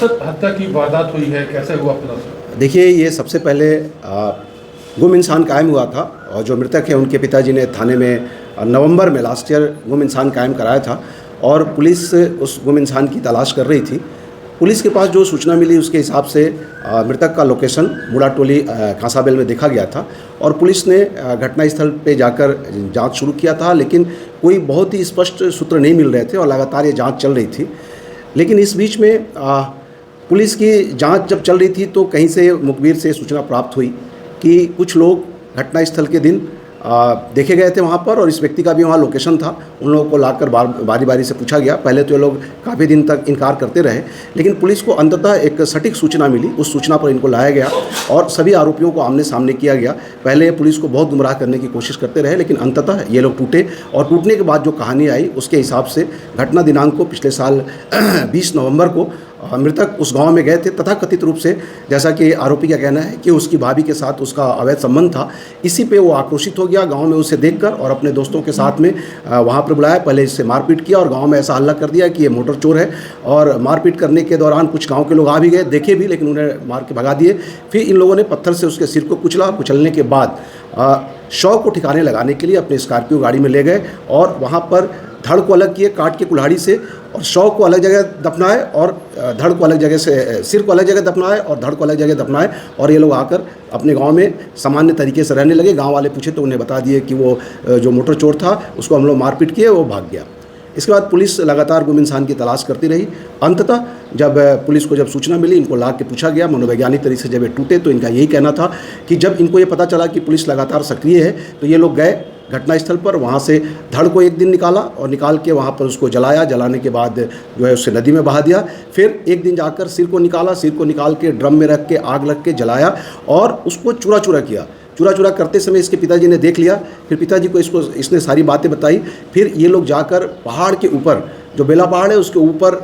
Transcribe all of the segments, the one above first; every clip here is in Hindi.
हत्या की वारदात हुई है, कैसे हुआ पूरा? देखिए, ये सबसे पहले गुम इंसान कायम हुआ था और जो मृतक हैं उनके पिताजी ने थाने में नवंबर में लास्ट ईयर गुम इंसान कायम कराया था और पुलिस उस गुम इंसान की तलाश कर रही थी। पुलिस के पास जो सूचना मिली उसके हिसाब से मृतक का लोकेशन मुड़ाटोली कांसाबेल में देखा गया था और पुलिस ने घटनास्थल पे जाकर जांच शुरू किया था, लेकिन कोई बहुत ही स्पष्ट सूत्र नहीं मिल रहे थे और लगातार ये जांच चल रही थी। लेकिन इस बीच में पुलिस की जांच जब चल रही थी तो कहीं से मुखबिर से सूचना प्राप्त हुई कि कुछ लोग घटनास्थल के दिन देखे गए थे वहाँ पर और इस व्यक्ति का भी वहाँ लोकेशन था। उन लोगों को लाकर बारी बारी से पूछा गया। पहले तो ये लोग काफ़ी दिन तक इनकार करते रहे, लेकिन पुलिस को अंततः एक सटीक सूचना मिली। उस सूचना पर इनको लाया गया और सभी आरोपियों को आमने सामने किया गया। पहले पुलिस को बहुत गुमराह करने की कोशिश करते रहे, लेकिन अंततः ये लोग टूटे और टूटने के बाद जो कहानी आई उसके हिसाब से घटना दिनांक को पिछले साल 20 नवंबर को मृतक उस गांव में गए थे। तथाकथित रूप से, जैसा कि आरोपी का कहना है कि उसकी भाभी के साथ उसका अवैध संबंध था, इसी पे वो आक्रोशित हो गया गांव में उसे देखकर और अपने दोस्तों के साथ में वहां पर बुलाया। पहले इससे मारपीट किया और गांव में ऐसा हल्ला कर दिया कि ये मोटर चोर है और मारपीट करने के दौरान कुछ गाँव के लोग आ भी गए, देखे भी, लेकिन उन्हें मार के भगा दिए। फिर इन लोगों ने पत्थर से उसके सिर को कुचला। कुचलने के बाद शव को ठिकाने लगाने के लिए अपने स्कॉर्पियो गाड़ी में ले गए और वहाँ पर धड़ को अलग किए काट के कुल्हाड़ी से और शव को अलग जगह दफनाए और धड़ को अलग जगह से, सिर को अलग जगह दफनाए और धड़ को अलग जगह दफनाए और ये लोग आकर अपने गांव में सामान्य तरीके से रहने लगे। गांव वाले पूछे तो उन्हें बता दिए कि वो जो मोटर चोर था उसको हम लोग मारपीट किए, वो भाग गया। इसके बाद पुलिस लगातार गुम इंसान की तलाश करती रही। अंततः जब पुलिस को सूचना मिली, इनको ला के पूछा गया मनोवैज्ञानिक तरीके से जब ये टूटे, तो इनका यही कहना था कि जब इनको ये पता चला कि पुलिस लगातार सक्रिय है तो ये लोग गए घटनास्थल पर। वहाँ से धड़ को एक दिन निकाला और निकाल के वहाँ पर उसको जलाया। जलाने के बाद जो है उससे नदी में बहा दिया। फिर एक दिन जाकर सिर को निकाला, सिर को निकाल के ड्रम में रख के आग लग के जलाया और उसको चूरा चूरा किया। चूरा चूरा करते समय इसके पिताजी ने देख लिया। फिर पिताजी को इसने सारी बातें बताई। फिर ये लोग जाकर पहाड़ के ऊपर, जो बेला पहाड़ है उसके ऊपर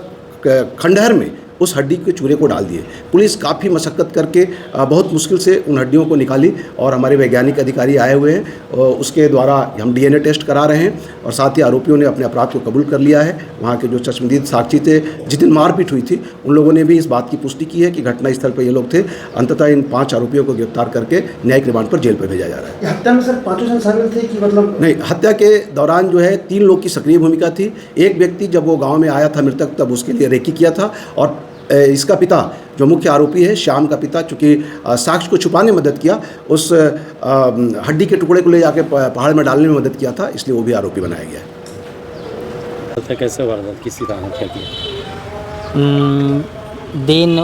खंडहर में उस हड्डी के चूरे को डाल दिए। पुलिस काफ़ी मशक्क़त करके बहुत मुश्किल से उन हड्डियों को निकाली और हमारे वैज्ञानिक अधिकारी आए हुए हैं। उसके द्वारा हम DNA टेस्ट करा रहे हैं और साथ ही आरोपियों ने अपने अपराध को कबूल कर लिया है। वहाँ के जो चश्मदीद साक्षी थे, जिस दिन मारपीट हुई थी, उन लोगों ने भी इस बात की पुष्टि की है कि घटनास्थल पर ये लोग थे। अंततः इन 5 आरोपियों को गिरफ्तार करके न्यायिक रिमांड पर जेल पर भेजा जा रहा है। हत्या में सर 5 जन शामिल थे कि मतलब नहीं, हत्या के दौरान जो है 3 लोग की सक्रिय भूमिका थी। एक व्यक्ति जब वो गाँव में आया था मृतक, तब उसके लिए रेकी किया था और इसका पिता जो मुख्य आरोपी है, श्याम का पिता, चूँकि साक्ष्य को छुपाने में मदद किया, उस हड्डी के टुकड़े को ले जाके पहाड़ में डालने में मदद किया था, इसलिए वो भी आरोपी बनाया गया है। कैसे वारदात किसी तरह क्या किया? दिन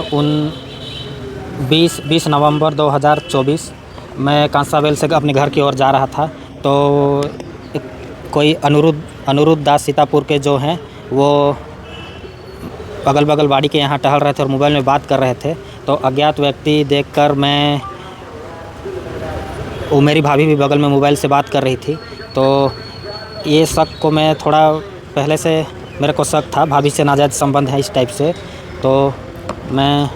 20 नवंबर 2024 मैं कांसाबेल से अपने घर की ओर जा रहा था तो कोई अनिरुद्ध दास सीतापुर के जो हैं वो अगल बगल बाड़ी के यहाँ टहल रहे थे और मोबाइल में बात कर रहे थे। तो अज्ञात व्यक्ति देखकर वो मेरी भाभी भी बगल में मोबाइल से बात कर रही थी, तो ये शक को मैं थोड़ा पहले से मेरे को शक था, भाभी से नाजायज़ संबंध है इस टाइप से। तो मैं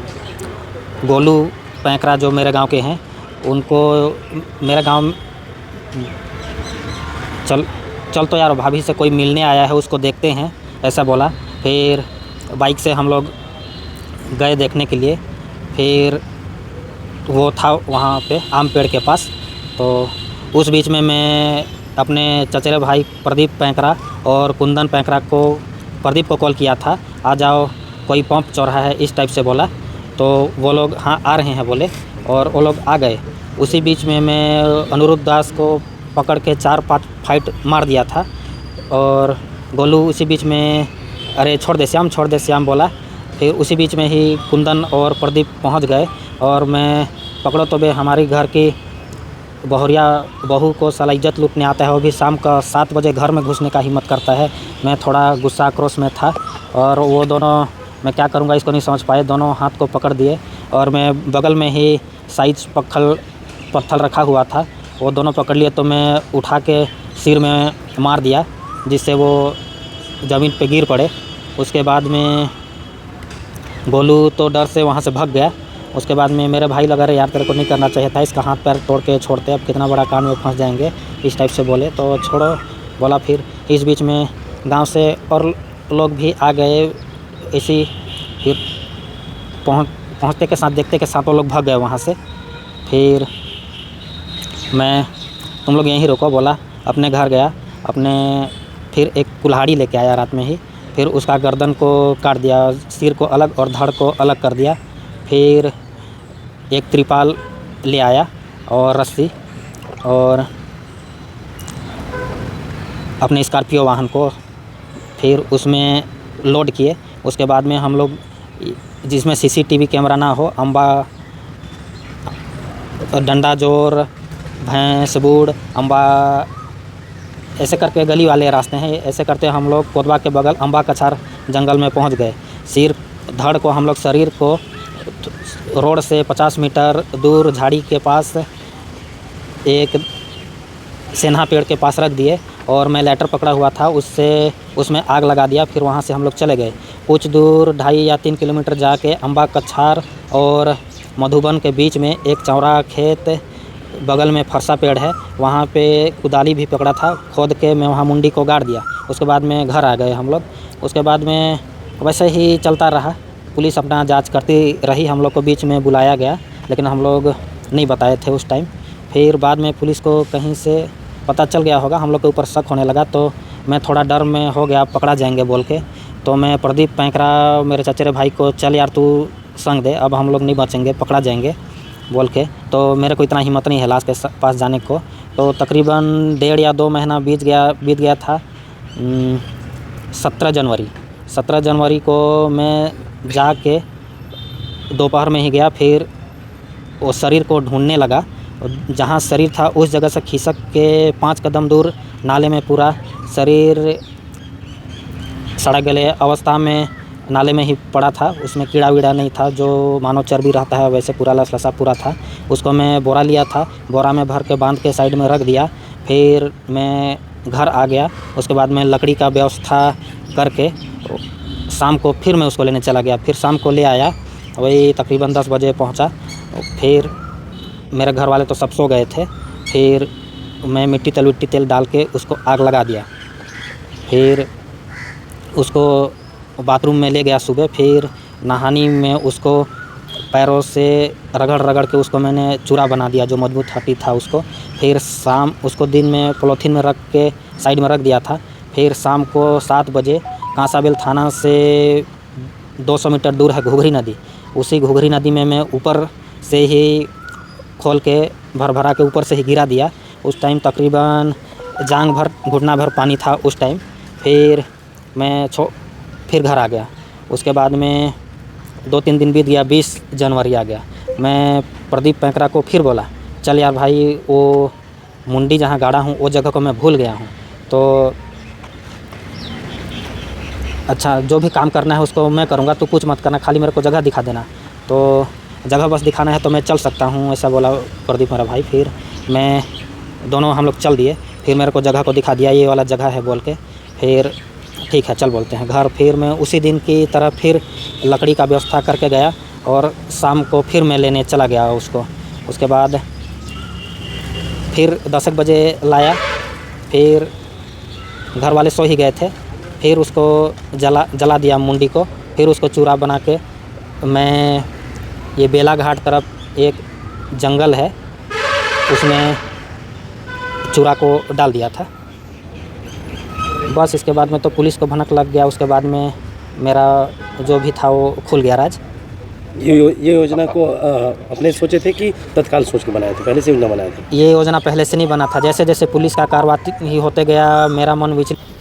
गोलू पैंकरा जो मेरे गांव के हैं उनको मेरे गांव चल तो यार भाभी से कोई मिलने आया है, उसको देखते हैं, ऐसा बोला। फिर बाइक से हम लोग गए देखने के लिए। फिर वो था वहाँ पे आम पेड़ के पास। तो उस बीच में मैं अपने चचेरे भाई प्रदीप पैंकरा और कुंदन पैंकरा को, प्रदीप को कॉल किया था, आ जाओ कोई पंप चौराहा है, इस टाइप से बोला। तो वो लोग हाँ आ रहे हैं बोले और वो लोग आ गए। उसी बीच में मैं अनिरुद्ध दास को पकड़ के 4-5 फाइट मार दिया था और गोलू उसी बीच में अरे छोड़ दे श्याम बोला। फिर उसी बीच में ही कुंदन और प्रदीप पहुंच गए और मैं पकड़ो तो बे हमारी घर की बहुरिया बहू को साला इज्जत लूटने आता है, वो भी शाम का 7 बजे घर में घुसने का हिम्मत करता है। मैं थोड़ा गुस्सा आक्रोश में था और वो दोनों, मैं क्या करूँगा इसको नहीं समझ पाए, दोनों हाथ को पकड़ दिए और मैं बगल में ही साइज पत्थर रखा हुआ था, वो दोनों पकड़ लिए। तो मैं उठा के सिर में मार दिया जिससे वो ज़मीन पे गिर पड़े। उसके बाद में गोलू तो डर से वहाँ से भाग गया। उसके बाद में मेरे भाई लगा रहे यार तेरे को नहीं करना चाहिए था, इसका हाथ पैर तोड़ के छोड़ते, अब कितना बड़ा कांड में फंस जाएंगे, इस टाइप से बोले। तो छोड़ो बोला। फिर इस बीच में गांव से और लोग भी आ गए। इसी फिर पहुँचते के साथ देखते के साथ वो लोग भाग गए वहाँ से। फिर मैं तुम लोग यहीं रुको बोला, अपने घर गया, फिर एक कुल्हाड़ी लेके आया रात में ही, फिर उसका गर्दन को काट दिया, सिर को अलग और धड़ को अलग कर दिया। फिर एक त्रिपाल ले आया और रस्सी, और अपने स्कॉर्पियो वाहन को फिर उसमें लोड किए। उसके बाद में हम लोग, जिसमें सीसीटीवी कैमरा ना हो, अम्बा, डंडा जोर, भैंस बूढ़, अम्बा, ऐसे करके गली वाले रास्ते हैं, ऐसे करते हम लोग कोतवा के बगल अम्बा कछार जंगल में पहुंच गए। सिर धड़ को हम लोग शरीर को रोड से 50 मीटर दूर झाड़ी के पास एक सेन्हा पेड़ के पास रख दिए, और मैं लाइटर पकड़ा हुआ था, उसमें आग लगा दिया। फिर वहाँ से हम लोग चले गए। कुछ दूर 2.5 या 3 किलोमीटर जाके अम्बा कछार और मधुबन के बीच में एक चौरा खेत, बगल में फरसा पेड़ है, वहाँ पे कुदाली भी पकड़ा था, खोद के मैं वहाँ मुंडी को गाड़ दिया। उसके बाद में घर आ गए हम लोग। उसके बाद में वैसे ही चलता रहा, पुलिस अपना जांच करती रही। हम लोग को बीच में बुलाया गया, लेकिन हम लोग नहीं बताए थे उस टाइम। फिर बाद में पुलिस को कहीं से पता चल गया होगा, हम लोग के ऊपर शक होने लगा, तो मैं थोड़ा डर में हो गया, पकड़ा जाएंगे बोल के। तो मैं प्रदीप पैंकरा, मेरे चचेरे भाई को, चल यार तू संग दे, अब हम लोग नहीं बचेंगे, पकड़ा जाएंगे बोल के। तो मेरे को इतना हिम्मत नहीं है लाश के पास जाने को। तो तकरीबन 1.5 या 2 महीना बीत गया था। 17 जनवरी को मैं जाके दोपहर में ही गया। फिर वो शरीर को ढूंढने लगा, जहाँ शरीर था उस जगह से खिसक के 5 कदम दूर नाले में पूरा शरीर सड़ा गले अवस्था में नाले में ही पड़ा था। उसमें कीड़ा वीड़ा नहीं था, जो मानव चर्बी रहता है वैसे पूरा लसलसा पूरा था। उसको मैं बोरा लिया था, बोरा में भर के बांध के साइड में रख दिया। फिर मैं घर आ गया। उसके बाद मैं लकड़ी का व्यवस्था करके शाम को फिर मैं उसको लेने चला गया। फिर शाम को ले आया, वही तकरीबन 10 बजे पहुंचा। फिर मेरे घर वाले तो सब सो गए थे। फिर मैं मिट्टी तेल डाल के उसको आग लगा दिया। फिर उसको बाथरूम में ले गया सुबह। फिर नहानी में उसको पैरों से रगड़ के उसको मैंने चूरा बना दिया, जो मजबूत हड्डी था उसको। फिर शाम उसको दिन में पॉलीथीन में रख के साइड में रख दिया था। फिर शाम को 7 बजे कांसाबेल थाना से 200 मीटर दूर है घुघरी नदी, उसी घुघरी नदी में मैं ऊपर से ही खोल के भरा के ऊपर से ही गिरा दिया। उस टाइम तकरीबन जांग भर घुटना भर पानी था उस टाइम। फिर मैं फिर घर आ गया। उसके बाद में 2-3 दिन बीत गया, 20 जनवरी आ गया। मैं प्रदीप पैंकरा को फिर बोला, चल यार भाई, वो मुंडी जहाँ गाड़ा हूँ वो जगह को मैं भूल गया हूँ, तो अच्छा जो भी काम करना है उसको मैं करूँगा, तू कुछ मत करना, खाली मेरे को जगह दिखा देना। तो जगह बस दिखाना है तो मैं चल सकता हूँ, ऐसा बोला प्रदीप मेरा भाई। फिर मैं दोनों हम लोग चल दिए। फिर मेरे को जगह को दिखा दिया, ये वाला जगह है बोल के। फिर ठीक है चल बोलते हैं घर। फिर मैं उसी दिन की तरह फिर लकड़ी का व्यवस्था करके गया, और शाम को फिर मैं लेने चला गया उसको। उसके बाद फिर 10 बजे लाया। फिर घर वाले सो ही गए थे। फिर उसको जला दिया मुंडी को। फिर उसको चूरा बना के मैं ये बेला घाट तरफ एक जंगल है, उसमें चूरा को डाल दिया था। बस इसके बाद में तो पुलिस को भनक लग गया। उसके बाद में मेरा जो भी था वो खुल गया राज। ये योजना को अपने सोचे थे कि तत्काल सोच के बनाए थे, पहले से योजना बनाया था? ये योजना पहले से नहीं बना था। जैसे जैसे पुलिस का कार्रवाई ही होते गया, मेरा मन विचलित